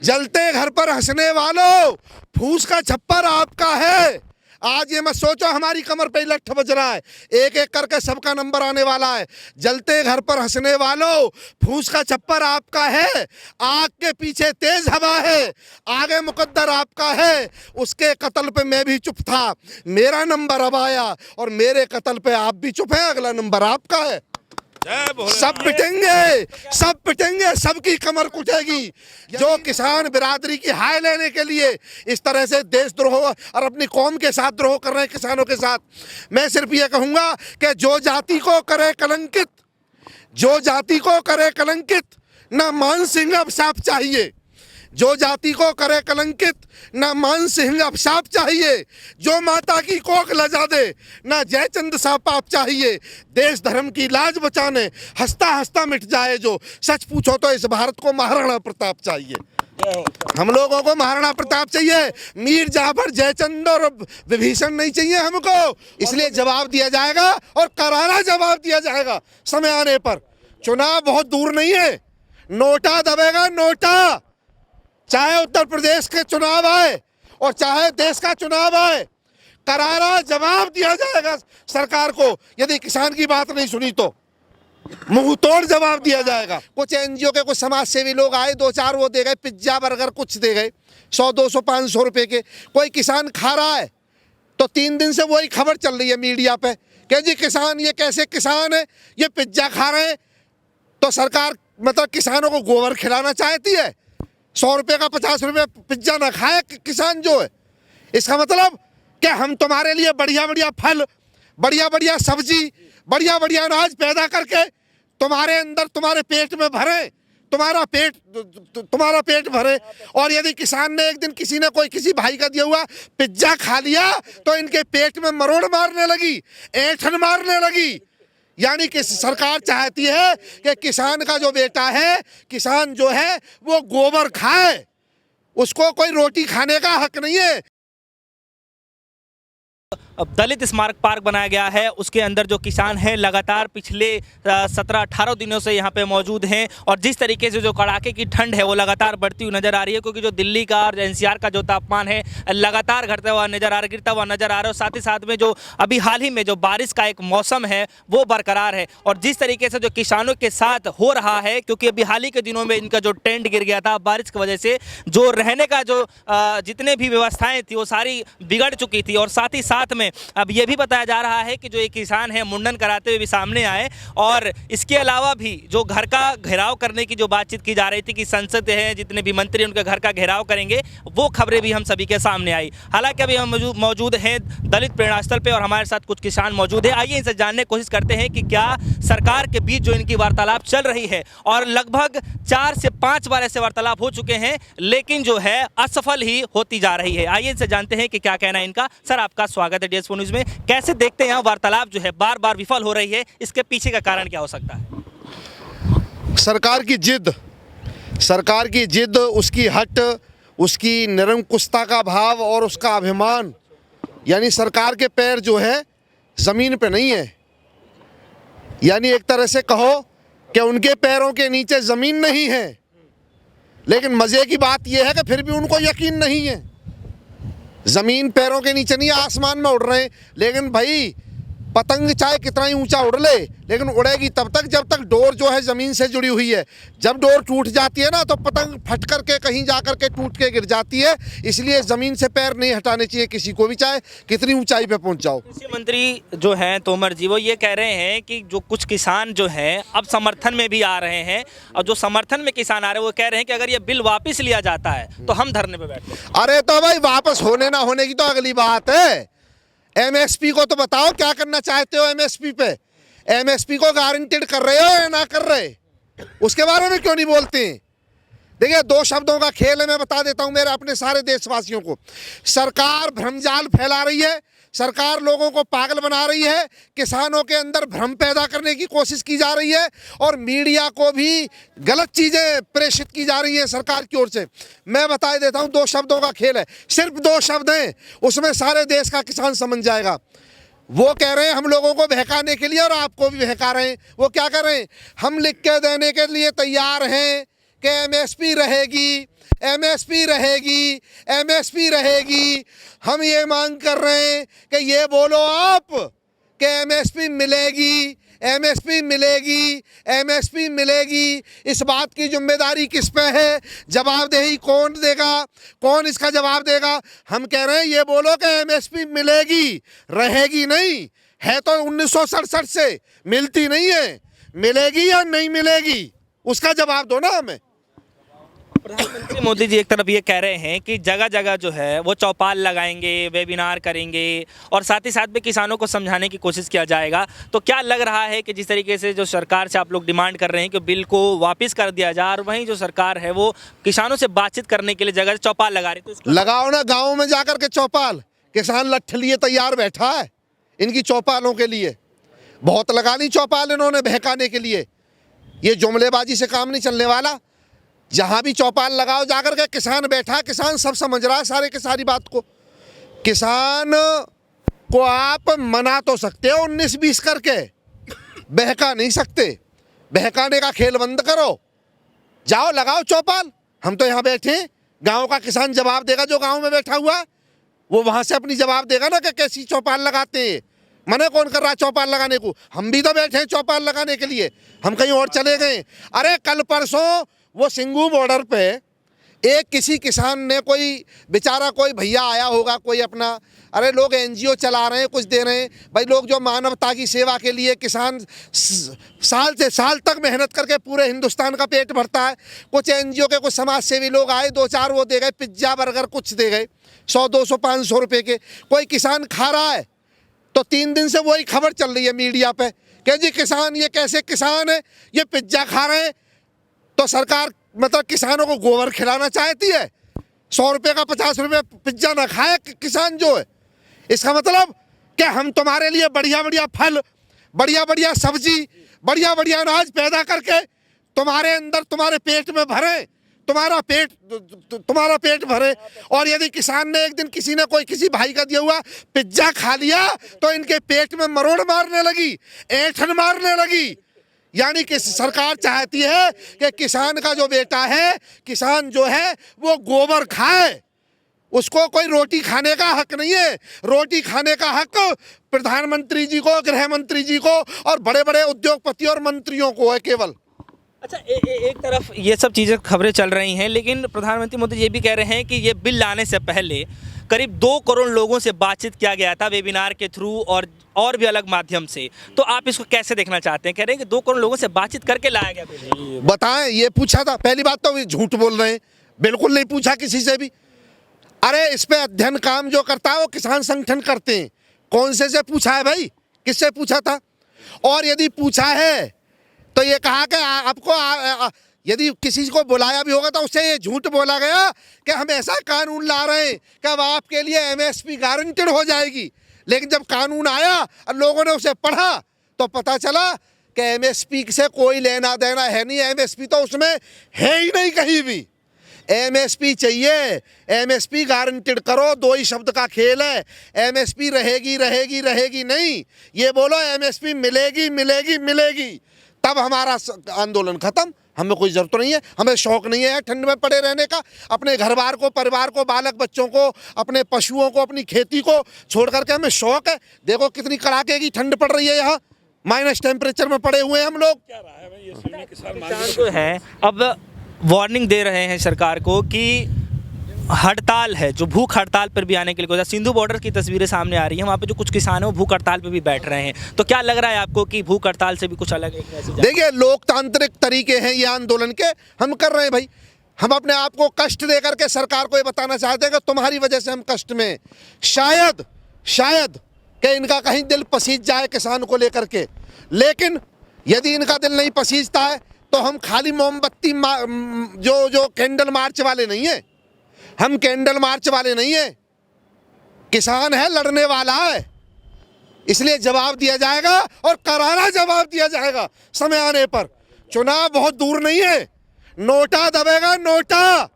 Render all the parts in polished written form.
जलते घर पर हंसने वालों, फूस का छप्पर आपका है। आज ये मत सोचो हमारी कमर पे लठ बज रहा है, एक एक करके सबका नंबर आने वाला है। जलते घर पर हंसने वालों, फूस का छप्पर आपका है। आग के पीछे तेज हवा है, आगे मुकद्दर आपका है। उसके कत्ल पे मैं भी चुप था, मेरा नंबर अब आया और मेरे कत्ल पे आप भी चुप हैं, अगला नंबर आपका है। सब पिटेंगे, सब पिटेंगे, सबकी कमर कुटेगी। जो किसान बिरादरी की हाय लेने के लिए इस तरह से देशद्रोह और अपनी कौम के साथ द्रोह कर रहे हैं किसानों के साथ, मैं सिर्फ ये कहूंगा कि जो जाति को करे कलंकित, जो जाति को करे कलंकित, ना मान सिंह अभिशाप चाहिए। जो जाति को करे कलंकित, ना मान सिंह अभिशाप चाहिए। जो माता की कोख लजा दे, ना जयचंद सा पाप चाहिए। देश धर्म की लाज बचाने हंसता हंसता मिट जाए जो, सच पूछो तो इस भारत को महाराणा प्रताप चाहिए। हम लोगों को महाराणा प्रताप चाहिए, मीर जाफर, जयचंद और विभीषण नहीं चाहिए हमको। इसलिए जवाब दिया जाएगा और करारा जवाब दिया जाएगा समय आने पर। चुनाव बहुत दूर नहीं है, नोटा दबेगा, नोटा। चाहे उत्तर प्रदेश के चुनाव आए और चाहे देश का चुनाव आए, करारा जवाब दिया जाएगा सरकार को। यदि किसान की बात नहीं सुनी तो मुंह तोड़ जवाब दिया जाएगा। कुछ एनजीओ के कुछ समाज सेवी लोग आए, दो चार वो दे गए, पिज्जा बर्गर कुछ दे गए, 100 200 500 रुपए के। कोई किसान खा रहा है तो 3 दिन से वही खबर चल रही है मीडिया पे कि जी किसान, ये कैसे किसान है, ये पिज्जा खा रहे हैं। तो सरकार मतलब किसानों को गोबर खिलाना चाहती है। 100 रुपये का 50 रुपये पिज्जा ना खाए किसान जो है। इसका मतलब कि हम तुम्हारे लिए बढ़िया बढ़िया फल, बढ़िया बढ़िया सब्जी, बढ़िया बढ़िया अनाज पैदा करके तुम्हारे अंदर, तुम्हारे पेट में भरे, तुम्हारा पेट भरे। और यदि किसान ने एक दिन किसी ने कोई किसी भाई का दिया हुआ पिज्जा खा लिया तो इनके पेट में मरोड़ मारने लगी, ऐंठन मारने लगी। यानी कि सरकार चाहती है कि किसान का जो बेटा है, किसान जो है वो गोबर खाए, उसको कोई रोटी खाने का हक नहीं है। अब दलित स्मारक पार्क बनाया गया है, उसके अंदर जो किसान हैं लगातार पिछले 17-18 दिनों से यहाँ पे मौजूद हैं। और जिस तरीके से जो कड़ाके की ठंड है वो लगातार बढ़ती हुई नज़र आ रही है, क्योंकि जो दिल्ली का और एनसीआर का जो तापमान है लगातार गिरता हुआ नज़र आ रहा है। और साथ ही साथ में जो अभी हाल ही में जो बारिश का एक मौसम है वो बरकरार है। और जिस तरीके से जो किसानों के साथ हो रहा है, क्योंकि अभी हाल ही के दिनों में इनका जो टेंट गिर गया था बारिश की वजह से, जो रहने का जो जितने भी व्यवस्थाएँ थी वो सारी बिगड़ चुकी थी। और साथ ही साथ में अब ये भी बताया जा रहा है कि जो एक किसान है मुंडन कराते हुए भी सामने आए। और इसके अलावा भी जो घर का घेराव करने की जो बातचीत की जा रही थी कि संसद है, जितने भी मंत्री उनके घर का घेराव करेंगे, वो खबरें भी हम सभी के सामने आई। हालांकि अभी हम मौजूद हैं दलित प्रेरणा स्थल पे और हमारे साथ कुछ किसान मौजूद हैं। आइए इनसे जानने की कोशिश करते हैं कि क्या सरकार के बीच जो इनकी वार्तालाप चल रही है, और लगभग 4 से 5 बार ऐसे वार्तालाप हो चुके हैं, लेकिन जो है असफल ही होती जा रही है। आइए इनसे जानते हैं कि क्या कहना है इनका। सर, आपका स्वागत है DS4 न्यूज़ में। कैसे देखते हैं यहाँ वार्तालाप जो है बार बार विफल हो रही है, इसके पीछे का कारण क्या हो सकता है? सरकार की जिद, उसकी हट, उसकी निरंकुशता का भाव और उसका अभिमान। यानी सरकार के पैर जो है जमीन पे नहीं है। यानी एक तरह से कहो कि उनके पैरों के नीचे जमीन नहीं है। लेकिन मजे की बात यह है कि फिर भी उनको यकीन नहीं है। जमीन पैरों के नीचे नहीं, आसमान में उड़ रहे हैं। लेकिन भाई पतंग चाहे कितना ही ऊंचा उड़ ले, लेकिन उड़ेगी तब तक जब तक डोर जो है ज़मीन से जुड़ी हुई है। जब डोर टूट जाती है ना तो पतंग फट कर के कहीं जा कर के टूट के गिर जाती है। इसलिए ज़मीन से पैर नहीं हटाने चाहिए किसी को भी, चाहे कितनी ऊंचाई पे पहुंच जाओ। कृषि मंत्री जो हैं तोमर जी, वो ये कह रहे हैं कि जो कुछ किसान जो हैं अब समर्थन में भी आ रहे हैं, और जो समर्थन में किसान आ रहे हैं वो कह रहे हैं कि अगर ये बिल वापस लिया जाता है तो हम धरने पर बैठते हैं। अरे तो भाई वापस होने ना होने की तो अगली बात है। MSP को तो बताओ क्या करना चाहते हो। MSP पे MSP को गारंटेड कर रहे हो या ना कर रहे, उसके बारे में क्यों नहीं बोलते? देखिए, 2 शब्दों का खेल है, मैं बता देता हूं मेरे अपने सारे देशवासियों को। सरकार भ्रमजाल फैला रही है, सरकार लोगों को पागल बना रही है, किसानों के अंदर भ्रम पैदा करने की कोशिश की जा रही है, और मीडिया को भी गलत चीज़ें प्रेषित की जा रही है सरकार की ओर से। मैं बता देता हूं, 2 शब्दों का खेल है, सिर्फ 2 शब्द हैं, उसमें सारे देश का किसान समझ जाएगा। वो कह रहे हैं हम लोगों को बहकाने के लिए और आपको भी बहका रहे हैं। वो क्या कर रहे हैं? हम लिख के देने के लिए तैयार हैं कि एमएसपी रहेगी, एमएसपी रहेगी, एमएसपी रहेगी। हम ये मांग कर रहे हैं कि ये बोलो आप कि एमएसपी मिलेगी, एमएसपी मिलेगी, एमएसपी मिलेगी। इस बात की जिम्मेदारी किस पे है? जवाबदेही कौन देगा? कौन इसका जवाब देगा? हम कह रहे हैं ये बोलो कि एमएसपी मिलेगी, रहेगी नहीं। है तो 1967 से, मिलती नहीं है। मिलेगी या नहीं मिलेगी, उसका जवाब दो ना हमें। प्रधानमंत्री मोदी जी एक तरफ ये कह रहे हैं कि जगह जगह जो है वो चौपाल लगाएंगे, वेबिनार करेंगे और साथ ही साथ में किसानों को समझाने की कोशिश किया जाएगा। तो क्या लग रहा है कि जिस तरीके से जो सरकार से आप लोग डिमांड कर रहे हैं कि बिल को वापस कर दिया जाए और वहीं जो सरकार है वो किसानों से बातचीत करने के लिए जगह चौपाल लगा रही, तो लगाओ ना गाँव में जाकर के चौपाल। किसान लठ लिए तैयार बैठा है इनकी चौपालों के लिए। बहुत लगा ली चौपाल इन्होंने बहकाने के लिए। ये जुमलेबाजी से काम नहीं चलने वाला। जहाँ भी चौपाल लगाओ जाकर के, किसान बैठा है, किसान सब समझ रहा है सारे की सारी बात को। किसान को आप मना तो सकते हो 19-20 करके, बहका नहीं सकते। बहकाने का खेल बंद करो, जाओ लगाओ चौपाल। हम तो यहाँ बैठे हैं, गाँव का किसान जवाब देगा। जो गाँव में बैठा हुआ है वो वहाँ से अपनी जवाब देगा ना कि कैसी चौपाल लगाते हैं। मना कौन कर रहा है चौपाल लगाने को? हम भी तो बैठे हैं चौपाल लगाने के लिए, हम कहीं और चले गए। अरे कल परसों वो सिंगू बॉर्डर पे एक किसी किसान ने, कोई बेचारा कोई भैया आया होगा, कोई अपना, अरे लोग एनजीओ चला रहे हैं, कुछ दे रहे हैं भाई। लोग जो मानवता की सेवा के लिए, किसान साल से साल तक मेहनत करके पूरे हिंदुस्तान का पेट भरता है। कुछ एनजीओ के कुछ समाज सेवी लोग आए, 2-4 वो दे गए, पिज्जा बर्गर कुछ दे गए, 100-200 500 रुपये के। कोई किसान खा रहा है तो 3 दिन से वही खबर चल रही है मीडिया पे कि जी किसान, ये कैसे किसान है, ये पिज्जा खा रहे हैं। तो सरकार मतलब किसानों को गोबर खिलाना चाहती है। 100 रुपये का 50 रुपये पिज्जा ना खाए किसान जो है। इसका मतलब कि हम तुम्हारे लिए बढ़िया बढ़िया फल, बढ़िया बढ़िया सब्जी, बढ़िया बढ़िया अनाज पैदा करके तुम्हारे अंदर, तुम्हारे पेट में भरे, तुम्हारा पेट भरे। और यदि किसान ने एक दिन, किसी ने, कोई किसी भाई का दिया हुआ पिज्जा खा लिया तो इनके पेट में मरोड़ मारने लगी, ऐंठन मारने लगी। यानी कि सरकार चाहती है कि किसान का जो बेटा है, किसान जो है वो गोबर खाए। उसको कोई रोटी खाने का हक नहीं है। रोटी खाने का हक प्रधानमंत्री जी को, गृह मंत्री जी को और बड़े बड़े उद्योगपति और मंत्रियों को है केवल। अच्छा, एक तरफ ये सब चीज़ें खबरें चल रही हैं, लेकिन प्रधानमंत्री मोदी ये भी कह रहे हैं कि ये बिल लाने से पहले करीब 2 करोड़ लोगों से बातचीत किया गया था वेबिनार के थ्रू और भी अलग माध्यम से। तो आप इसको कैसे देखना चाहते हैं? कह रहे हैं कि 2 करोड़ लोगों से बातचीत करके लाया गया बिल। बताएं, ये पूछा था? पहली बात तो झूठ बोल रहे हैं, बिल्कुल नहीं पूछा किसी से भी। अरे इस पे अध्ययन काम जो करता है वो किसान संगठन करते हैं। कौन से पूछा है भाई? किससे पूछा था? और यदि पूछा है तो ये कहा कि आपको यदि किसी को बुलाया भी होगा तो उससे ये झूठ बोला गया कि हम ऐसा कानून ला रहे हैं कि अब आपके लिए एमएसपी गारंटेड हो जाएगी। लेकिन जब कानून आया और लोगों ने उसे पढ़ा तो पता चला कि एमएसपी से कोई लेना देना है नहीं। एमएसपी तो उसमें है ही नहीं कहीं भी। एमएसपी चाहिए, एमएसपी गारंटेड करो, 2 ही शब्द का खेल है। एमएसपी रहेगी रहेगी रहेगी नहीं, ये बोलो एमएसपी मिलेगी मिलेगी मिलेगी, तब हमारा आंदोलन खत्म। हमें कोई ज़रूरत नहीं है, हमें शौक़ नहीं है ठंड में पड़े रहने का। अपने घर बार को, परिवार को, बालक बच्चों को, अपने पशुओं को, अपनी खेती को छोड़ करके हमें शौक़ है। देखो कितनी कड़ाके की ठंड पड़ रही है, यहाँ माइनस टेम्परेचर में पड़े हुए हैं हम लोग। किसान जो है अब वार्निंग दे रहे हैं सरकार को कि हड़ताल है, जो भूख हड़ताल पर भी आने के लिए। सिंधु बॉर्डर की तस्वीरें सामने आ रही हैं, वहाँ पे जो कुछ किसान हैं वो भूख हड़ताल पे भी बैठ रहे हैं। तो क्या लग रहा है आपको कि भूख हड़ताल से भी कुछ अलग है? देखिए, लोकतांत्रिक तरीके हैं ये आंदोलन के, हम कर रहे हैं भाई। हम अपने आप को कष्ट दे करके सरकार को ये बताना चाहते हैं कि तुम्हारी वजह से हम कष्ट में। शायद कि इनका कहीं दिल पसीज जाए किसान को लेकर के। लेकिन यदि इनका दिल नहीं पसीजता है तो हम खाली मोमबत्ती जो कैंडल मार्च वाले नहीं है। हम कैंडल मार्च वाले नहीं है। किसान है, लड़ने वाला है, इसलिए जवाब दिया जाएगा और करारा जवाब दिया जाएगा समय आने पर। चुनाव बहुत दूर नहीं है, नोटा दबेगा, नोटा।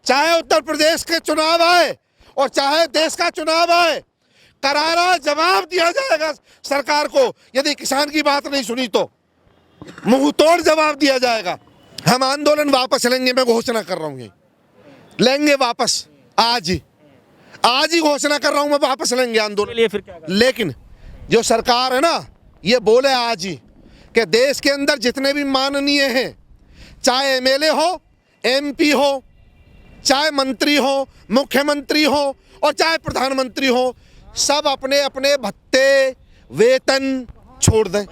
चाहे उत्तर प्रदेश के चुनाव आए और चाहे देश का चुनाव आए, करारा जवाब दिया जाएगा सरकार को। यदि किसान की बात नहीं सुनी तो मुंह तोड़ जवाब दिया जाएगा। हम आंदोलन वापस लेंगे, मैं घोषणा कर रहा हूँ, ये लेंगे वापस आज ही घोषणा कर रहा हूँ, मैं वापस लेंगे आंदोलन। लिए फिर क्या करें? लेकिन जो सरकार है ना, ये बोले आज ही कि देश के अंदर जितने भी माननीय हैं, चाहे एमएलए हो, एमपी हो, चाहे मंत्री हो, मुख्यमंत्री हो और चाहे प्रधानमंत्री हो, सब अपने अपने भत्ते वेतन छोड़ दें,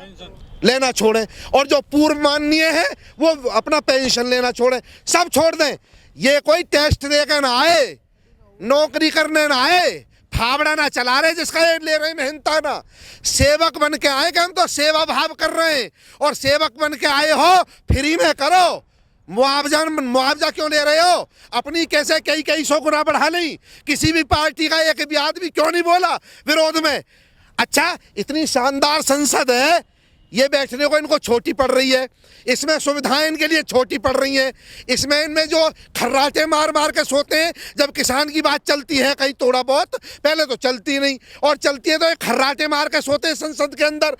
लेना छोड़ें। और जो पूर्व माननीय है वो अपना पेंशन लेना छोड़ें, सब छोड़ दें। ये कोई टेस्ट देकर ना आए, नौकरी करने ना आए, फावड़ा ना चला रहे जिसका ये ले रहे मेहनताना, सेवक बन के आए कि हम तो सेवा भाव कर रहे हैं। और सेवक बन के आए हो, फ्री में करो, मुआवजा क्यों ले रहे हो? अपनी कैसे कई सौ गुना बढ़ा ली। किसी भी पार्टी का एक भी आदमी क्यों नहीं बोला विरोध में? अच्छा, इतनी शानदार संसद है, ये बैठने को इनको छोटी पड़ रही है, इसमें सुविधाएं इनके लिए छोटी पड़ रही हैं, इसमें इनमें जो खर्राटे मार मार के सोते हैं। जब किसान की बात चलती है कहीं थोड़ा बहुत, पहले तो चलती नहीं, और चलती है तो एक खर्राटे मार के सोते हैं संसद के अंदर।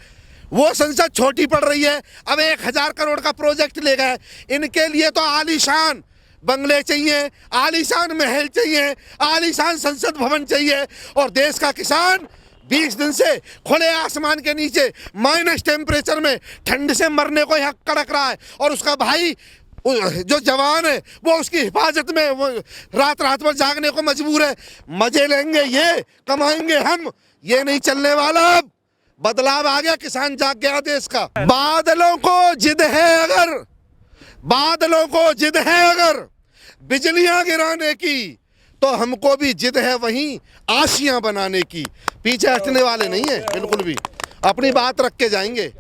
वो संसद छोटी पड़ रही है। अब 1000 करोड़ का प्रोजेक्ट ले गए, इनके लिए तो आलीशान बंगले चाहिए, आलीशान महल चाहिए, आलीशान संसद भवन चाहिए। और देश का किसान 20 दिन से खुले आसमान के नीचे माइनस टेम्परेचर में ठंड से मरने को यहाँ कड़क रहा है, और उसका भाई जो जवान है वो उसकी हिफाजत में वो रात भर जागने को मजबूर है। मजे लेंगे ये, कमाएंगे हम, ये नहीं चलने वाला। अब बदलाव आ गया, किसान जाग गया देश का। बादलों को जिद है अगर बिजलियां गिराने की, तो हमको भी जिद है वहीं आशियां बनाने की। पीछे हटने वाले नहीं है बिल्कुल भी, अपनी बात रख के जाएंगे।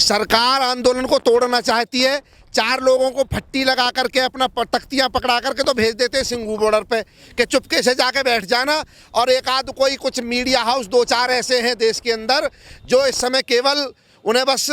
सरकार आंदोलन को तोड़ना चाहती है, 4 लोगों को फट्टी लगा करके अपना तख्तियां पकड़ा करके तो भेज देते हैं सिंगू बॉर्डर पे कि चुपके से जाके बैठ जाना। और एक आध कोई कुछ मीडिया हाउस 2-4 ऐसे हैं देश के अंदर जो इस समय केवल उन्हें बस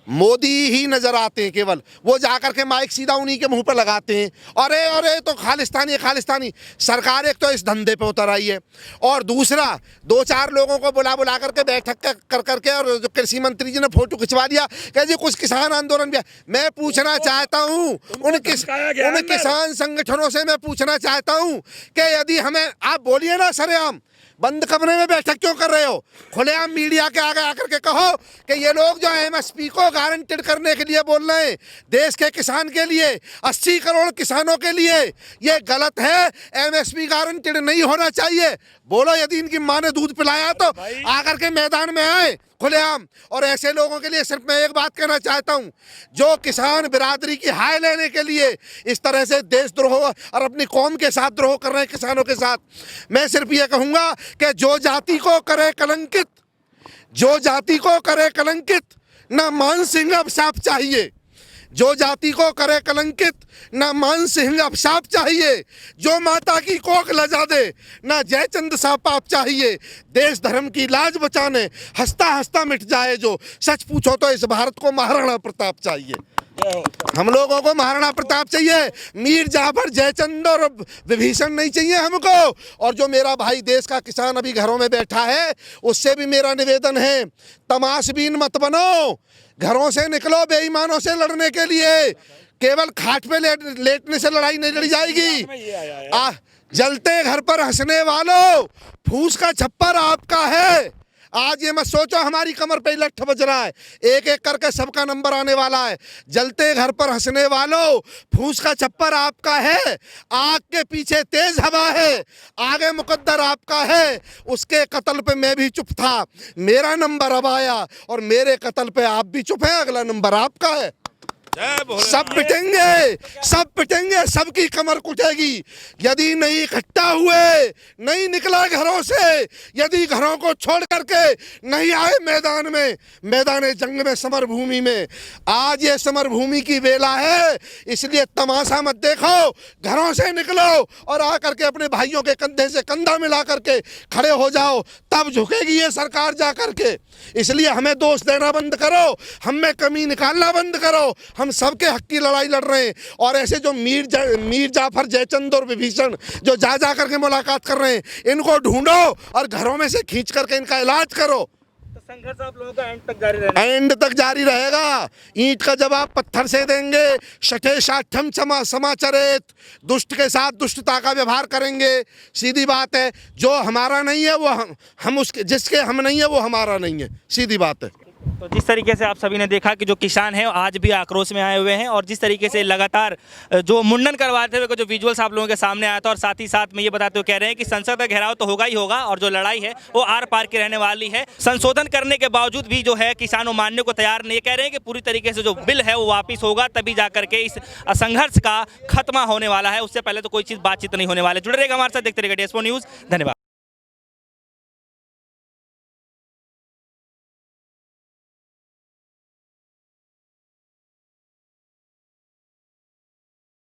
मोदी ही नजर आते हैं, केवल वो जाकर के माइक सीधा उन्हीं के मुंह पर लगाते हैं। अरे तो खालिस्तानी सरकार एक तो इस धंधे पे उतर आई है, और दूसरा 2-4 लोगों को बुला करके बैठक कर करके, और जो कृषि मंत्री जी ने फोटो खिंचवा दिया कह जी कुछ किसान आंदोलन भी। मैं पूछना चाहता हूँ उन किसान संगठनों से, मैं पूछना चाहता हूँ कि यदि हमें, आप बोलिए ना सरेआम, बंद कमरे में बैठक क्यों कर रहे हो? खुलेआम मीडिया के आगे आकर के कहो कि ये लोग जो एमएसपी को गारंटेड करने के लिए बोल रहे हैं, देश के किसान के लिए, 80 करोड़ किसानों के लिए, ये गलत है। एमएसपी गारंटेड नहीं होना चाहिए। बोलो, यदि इनकी माँ ने दूध पिलाया तो आकर के मैदान में आए खुलेआम। और ऐसे लोगों के लिए सिर्फ मैं एक बात कहना चाहता हूं, जो किसान बिरादरी की हाय लेने के लिए इस तरह से देशद्रोह और अपनी कौम के साथ द्रोह कर रहे हैं किसानों के साथ, मैं सिर्फ ये कहूंगा कि जो जाति को करे कलंकित ना मान सिंह अभिशाप चाहिए। जो जाति को करे कलंकित ना मान सिंह अभिशाप चाहिए। जो माता की कोख लजा दे ना जयचंद सा पाप चाहिए। देश धर्म की लाज बचाने हंसता हंसता मिट जाए जो। सच पूछो तो इस भारत को महाराणा प्रताप चाहिए। हम लोगों को महाराणा प्रताप चाहिए, मीर जाफर, जयचंद और विभीषण नहीं चाहिए हमको। और जो मेरा भाई देश का किसान अभी घरों में बैठा है, उससे भी मेरा निवेदन है, तमाशबीन मत बनो, घरों से निकलो बेईमानों से लड़ने के लिए। केवल खाट पे लेटने से लड़ाई नहीं लड़ी जाएगी। जलते घर पर हंसने वालों, फूस का छप्पर आपका है। आज ये मत सोचो हमारी कमर पे लठ बज रहा है, एक एक करके सबका नंबर आने वाला है। जलते घर पर हंसने वालों, फूस का छप्पर आपका है। आग के पीछे तेज हवा है, आगे मुकद्दर आपका है। उसके कत्ल पे मैं भी चुप था, मेरा नंबर अब आया, और मेरे कत्ल पे आप भी चुप हैं, अगला नंबर आपका है। सब पिटेंगे, सबकी कमर कुटेगी। यदि नहीं इकट्ठा हुए, नहीं निकला घरों से, यदि घरों को छोड़ करके नहीं आए मैदान में, मैदान जंग में, समर भूमि में, आज ये समर भूमि की वेला है। इसलिए तमाशा मत देखो, घरों से निकलो और आकर के अपने भाइयों के कंधे से कंधा मिला करके खड़े हो जाओ, तब झुकेगी ये सरकार जा करके। इसलिए हमें दोष देना बंद करो, हम में कमी निकालना बंद करो। हम सबके हक की लड़ाई लड़ रहे हैं। और ऐसे जो मीर जाफर, जयचंद और विभीषण जो जा करके मुलाकात कर रहे हैं, इनको ढूंढो और घरों में से खींच करके इनका इलाज करो। संघर्ष आप लोगों का एंड तक जारी रहेगा। एंड तक जारी रहेगा। ईंट का जवाब पत्थर से देंगे। शठे साठम समाचरित, दुष्ट के साथ दुष्टता का व्यवहार करेंगे। सीधी बात है, जो हमारा नहीं है वो हम उसके, जिसके हम नहीं है वो हमारा नहीं है, सीधी बात है। तो जिस तरीके से आप सभी ने देखा कि जो किसान हैं आज भी आक्रोश में आए हुए हैं और जिस तरीके से लगातार जो मुंडन करवाते हुए जो विजुअल्स आप लोगों के सामने आया था, और साथ ही साथ में ये बताते हुए कह रहे हैं कि संसद का घेराव तो होगा ही होगा और जो लड़ाई है वो आर पार की रहने वाली है। संशोधन करने के बावजूद भी जो है किसान वो मानने को तैयार नहीं। कह रहे हैं कि पूरी तरीके से जो बिल है वो वापिस होगा, तभी जाकर के इस संघर्ष का खत्मा होने वाला है। उससे पहले तो कोई चीज़ बातचीत नहीं होने वाली। जुड़े रहेगा हमारे साथ, देखते रहिएगा DS4 न्यूज़। धन्यवाद।